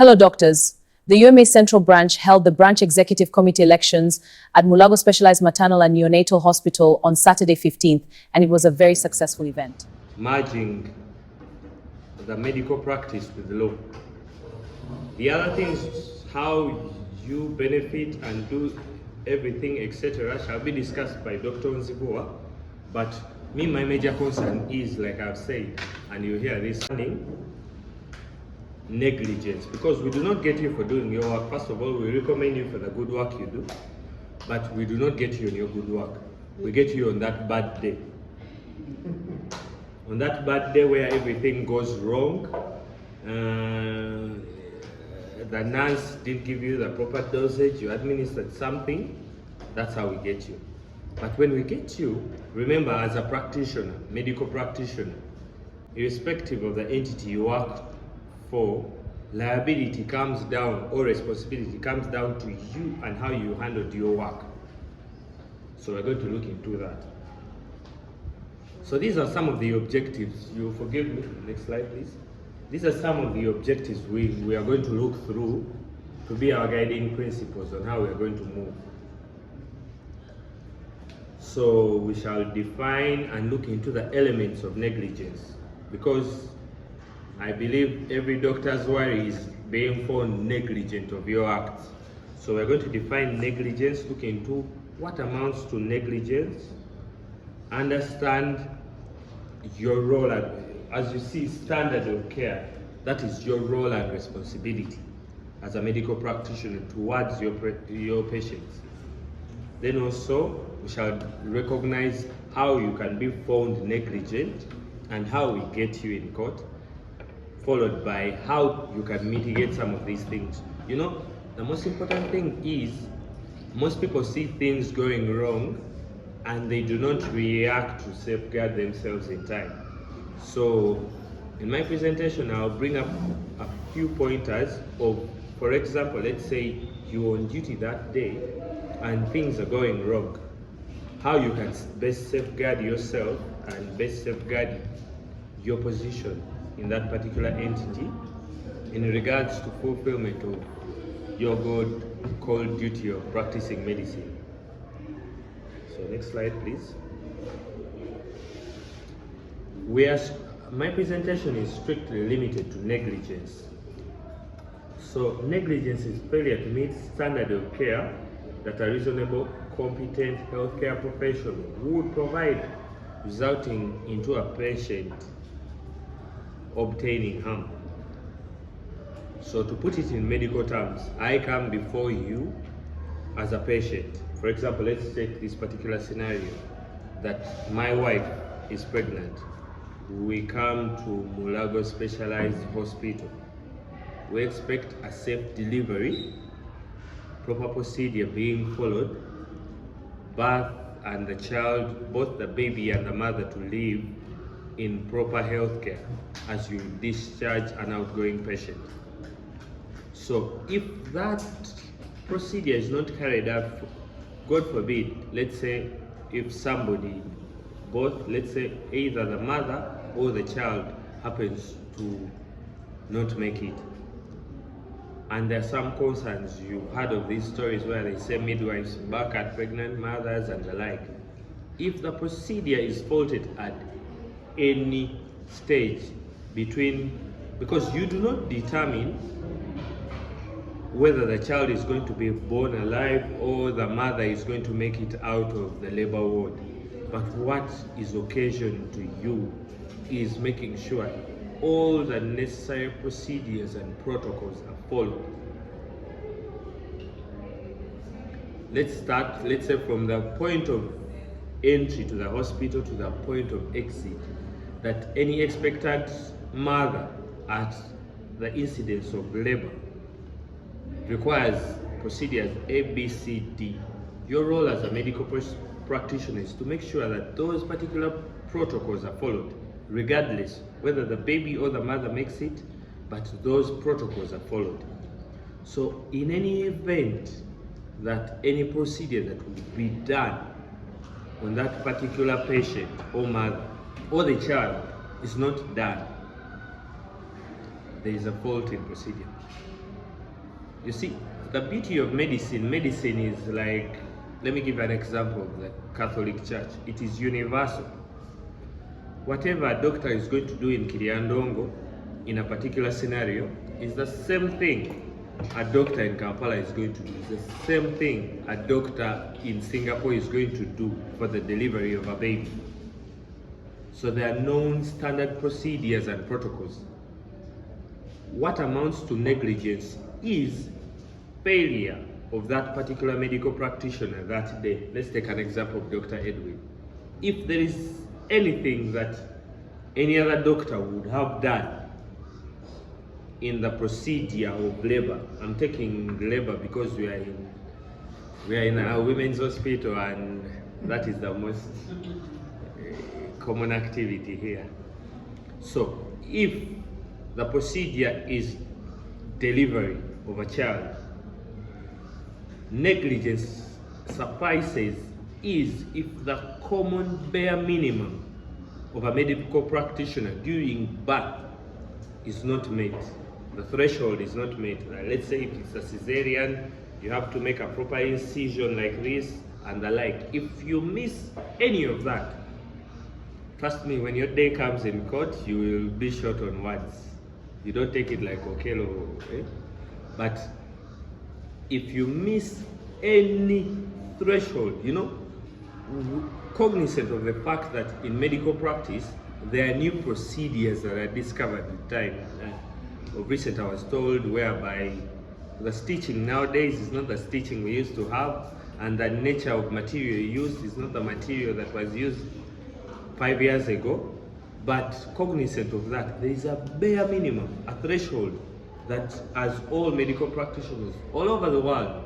Hello, doctors. The U.M.A Central Branch held the Branch Executive Committee elections at Mulago Specialized Maternal and Neonatal Hospital on Saturday 15th, and it was a very successful event. Merging the medical practice with the law. The other things, how you benefit and do everything, etc., shall be discussed by Dr. Nzibua. But my major concern is, like I've said, and you hear this, negligence, because we do not get you for doing your work. First of all, we recommend you for the good work you do, but we do not get you on your good work. We get you on that bad day. On that bad day where everything goes wrong, the nurse didn't give you the proper dosage, you administered something, that's how we get you. But when we get you, remember, as a practitioner, medical practitioner, irrespective of the entity you work for, liability comes down, or responsibility comes down to you and how you handled your work. So we're going to look into that. So these are some of the objectives. You forgive me, next slide please. These are some of the objectives we are going to look through to be our guiding principles on how we are going to move. So we shall define and look into the elements of negligence, because I believe every doctor's worry is being found negligent of your acts. So we're going to define negligence, look into what amounts to negligence, understand your role, as you see, standard of care, that is your role and responsibility as a medical practitioner towards your patients. Then also, we shall recognize how you can be found negligent and how we get you in court, followed by how you can mitigate some of these things. You know, the most important thing is, most people see things going wrong and they do not react to safeguard themselves in time. So in my presentation, I'll bring up a few pointers of, for example, let's say you're on duty that day and things are going wrong, how you can best safeguard yourself and best safeguard your position in that particular entity in regards to fulfillment of your God-called duty of practicing medicine. So next slide please. My presentation is strictly limited to negligence. So negligence is failure to meet standard of care that a reasonable, competent healthcare professional would provide, resulting into a patient obtaining harm. So to put it in medical terms, I come before you as a patient. For example, let's take this particular scenario, that my wife is pregnant. We come to Mulago Specialized Hospital. We expect a safe delivery, proper procedure being followed, birth and the child, both the baby and the mother, to live in proper health care as you discharge an outgoing patient. So if that procedure is not carried out, God forbid, let's say if somebody, both, let's say either the mother or the child happens to not make it, and there are some concerns, you've heard of these stories where they say midwives back at pregnant mothers and the like. If the procedure is faulted at any stage because you do not determine whether the child is going to be born alive or the mother is going to make it out of the labor ward, but what is occasion to you is making sure all the necessary procedures and protocols are followed. Let's start, let's say, from the point of entry to the hospital to the point of exit, that any expectant mother at the incidence of labor requires procedures A, B, C, D. Your role as a medical practitioner is to make sure that those particular protocols are followed, regardless whether the baby or the mother makes it, but those protocols are followed. So in any event that any procedure that will be done on that particular patient or mother or the child is not done, there is a fault in procedure. You see, the beauty of medicine is like, let me give an example of the Catholic Church. It is universal. Whatever a doctor is going to do in Kiriandongo in a particular scenario is the same thing a doctor in Kampala is going to do. It's the same thing a doctor in Singapore is going to do for the delivery of a baby. So there are known standard procedures and protocols. What amounts to negligence is failure of that particular medical practitioner that day. Let's take an example of Dr. Edwin. If there is anything that any other doctor would have done in the procedure of labor, I'm taking labor because we are in a women's hospital, and that is the most common activity here. So if the procedure is delivery of a child, negligence suffices is if the common bare minimum of a medical practitioner during birth is not met. The threshold is not met. Let's say if it's a cesarean, you have to make a proper incision like this and the like. If you miss any of that, trust me, when your day comes in court, you will be short on words. You don't take it like Okelo, eh? But if you miss any threshold, cognizant of the fact that in medical practice, there are new procedures that are discovered with time. Of recent, I was told, whereby the stitching nowadays is not the stitching we used to have, and the nature of material used is not the material that was used 5 years ago. But cognizant of that, there is a bare minimum, a threshold that as all medical practitioners all over the world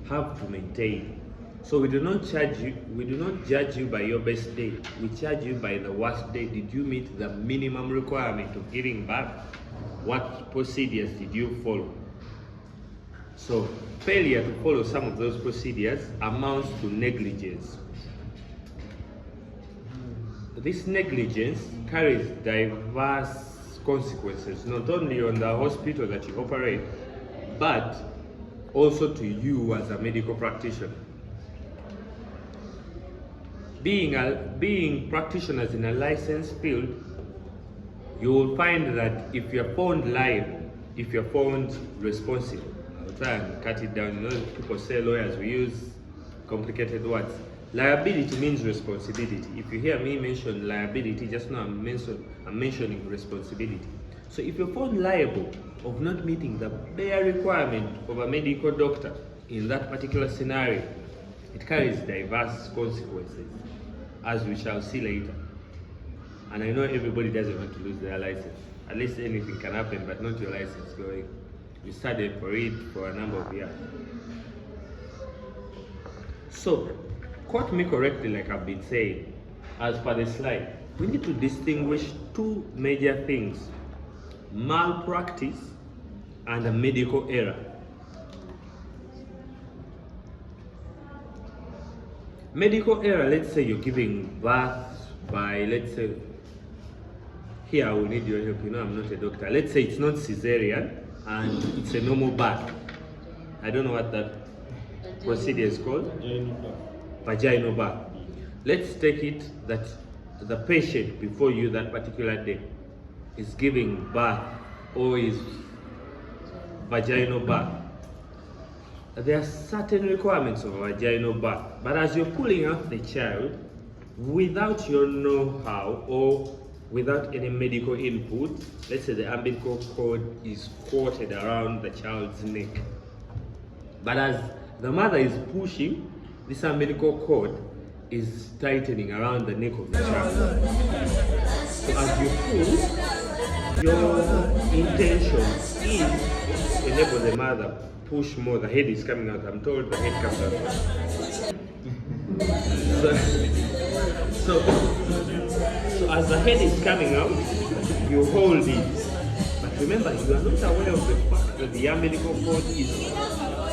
have to maintain. So we do not judge you by your best day. We judge you by the worst day. Did you meet the minimum requirement of giving birth? What procedures did you follow? So failure to follow some of those procedures amounts to negligence. This negligence carries diverse consequences, not only on the hospital that you operate, but also to you as a medical practitioner. Being practitioners in a licensed field, you will find that if you're found liable, if you're found responsible, I'll try and cut it down. People say lawyers, we use complicated words. Liability means responsibility. If you hear me mention liability, just know I'm mentioning responsibility. So if you're found liable of not meeting the bare requirement of a medical doctor in that particular scenario, it carries diverse consequences, as we shall see later. And I know everybody doesn't want to lose their license. At least anything can happen, but not your license going. You studied for it for a number of years. So, quote me correctly, like I've been saying, as per the slide, we need to distinguish two major things: malpractice and a medical error. Medical error, let's say you're giving birth by, let's say, here I will need your help, I'm not a doctor. Let's say it's not cesarean and it's a normal birth. I don't know what that procedure is called. Vaginal birth. Let's take it that the patient before you that particular day is giving birth or is vaginal birth. There are certain requirements of a vaginal birth, but as you're pulling out the child without your know-how or without any medical input, let's say the umbilical cord is coated around the child's neck, but as the mother is pushing, this umbilical cord is tightening around the neck of the child. So as you pull, your intention is to enable the mother push more. The head is coming out. I'm told the head comes out. So as the head is coming out, you hold it. But remember, you are not aware of the fact that the umbilical cord is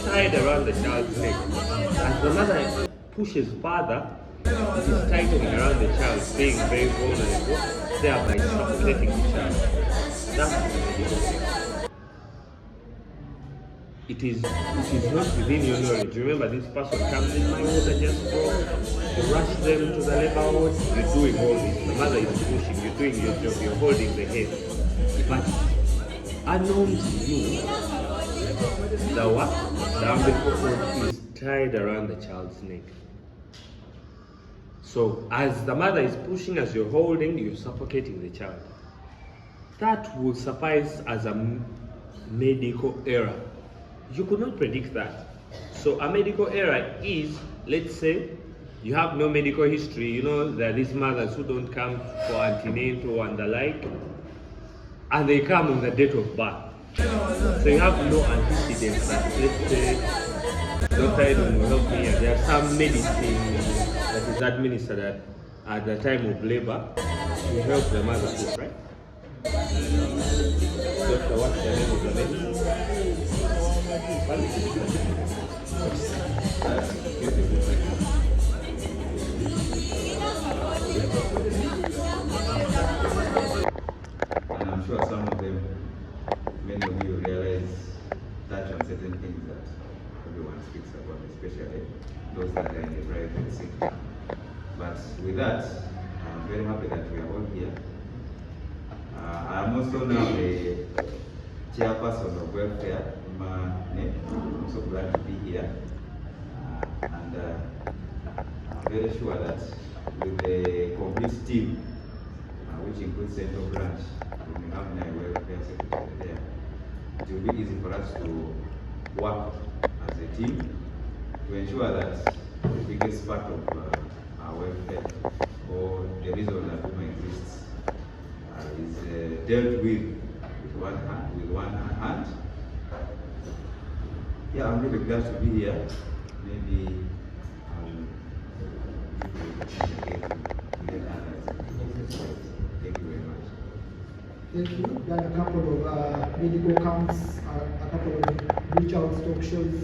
tied around the child's neck. As the mother pushes further, it is tightening around the child, being very vulnerable, thereby suffocating the child. That's the medical thing. it is not within your knowledge. Remember, this person comes in, my water just broke. You rush them to the labor ward. You're doing all this. The mother is pushing. You're doing your job. You're holding the head. But unknown to you, the umbilical cord is tied around the child's neck. So as the mother is pushing, as you're holding, you're suffocating the child. That will suffice as a medical error. You could not predict that. So a medical error is, let's say, you have no medical history. You know, there are these mothers who don't come for antenatal and the like, and they come on the date of birth. So you have no antecedents that, let's say, Dr. Edwin will help me here. There are some medicine that is administered at the time of labor to help the mother push, right? Doctor, what's the name of the medicine? And I'm sure some of them, many of you realize, touch on certain things that everyone speaks about, especially those that are in the private sector. But with that, I'm very happy that we are all here. I'm also now the chairperson of welfare in U.M.A. I'm so glad to be here. And I'm very sure that with the complete team, which includes Central Branch, we have a welfare secretary there, it will be easy for us to work as a team to ensure that the biggest part of our welfare, or the reason that U.M.A exists, is dealt with one hand. Yeah, I'm really glad to be here. Maybe thank you very much. Thank you. Done a couple of medical camps, a couple of reach out talk shows,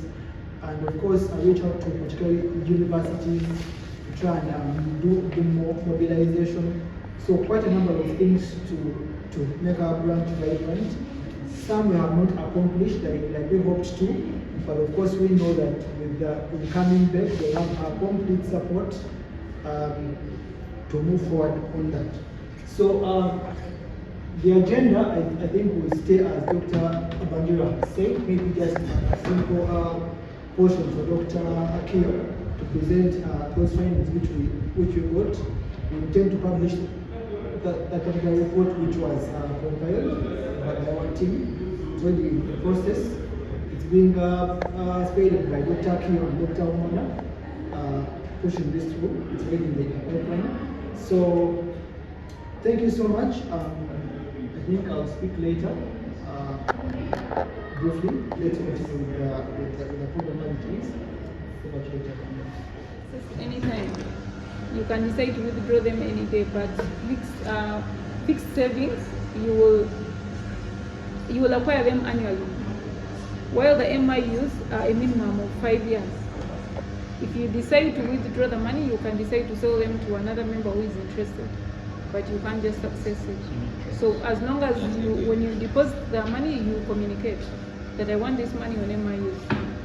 and of course I reach out to particularly universities to try and do more mobilization. So quite a number of things to make our branch vibrant. Some we have not accomplished like we hoped to, but of course we know that with the coming back they have our complete support to move forward on that. So the agenda, I think, will stay as Dr. Bandira said, maybe just a simple portion for Dr. Akio to present those findings which we got. We intend to publish that particular report which was compiled by our team. It's already in the process. It's being spearheaded by Dr. Akio and Dr. Omona, pushing this through. It's already in the pipeline. So thank you so much. I think I'll speak later. Briefly, let's continue with the program, please. So much later. Anytime. You can decide to withdraw them any day, but fixed savings, you will acquire them annually. While the MIUs are a minimum of 5 years. If you decide to withdraw the money, you can decide to sell them to another member who is interested, but you can't just access it. So as long as when you deposit the money, you communicate that I want this money on MIUs,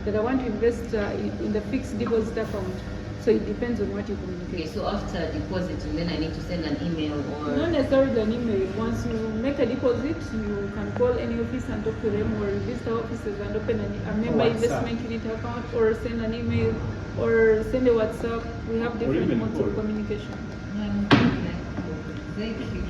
that I want to invest in the fixed deposit account. So it depends on what you communicate. Okay, so after depositing, then I need to send an email or... Not necessarily an email. Once you make a deposit, you can call any office and talk to them, or visit the offices and open a member investment unit account, or send an email, or send a WhatsApp. We have different modes of communication. Thank you.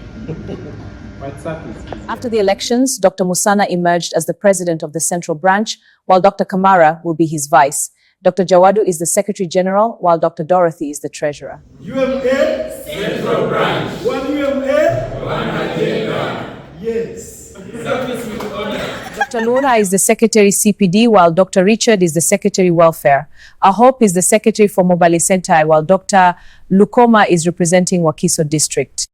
After the elections, Dr. Musana emerged as the president of the Central Branch, while Dr. Kamara will be his vice. Dr. Jawadu is the Secretary General, while Dr. Dorothy is the Treasurer. U.M.A. Central Branch. One U.M.A. One agenda. Yes. Service with honor. Dr. Laura is the Secretary CPD, while Dr. Richard is the Secretary Welfare. Ahope is the Secretary for Mobile Sentai, while Dr. Lukoma is representing Wakiso District.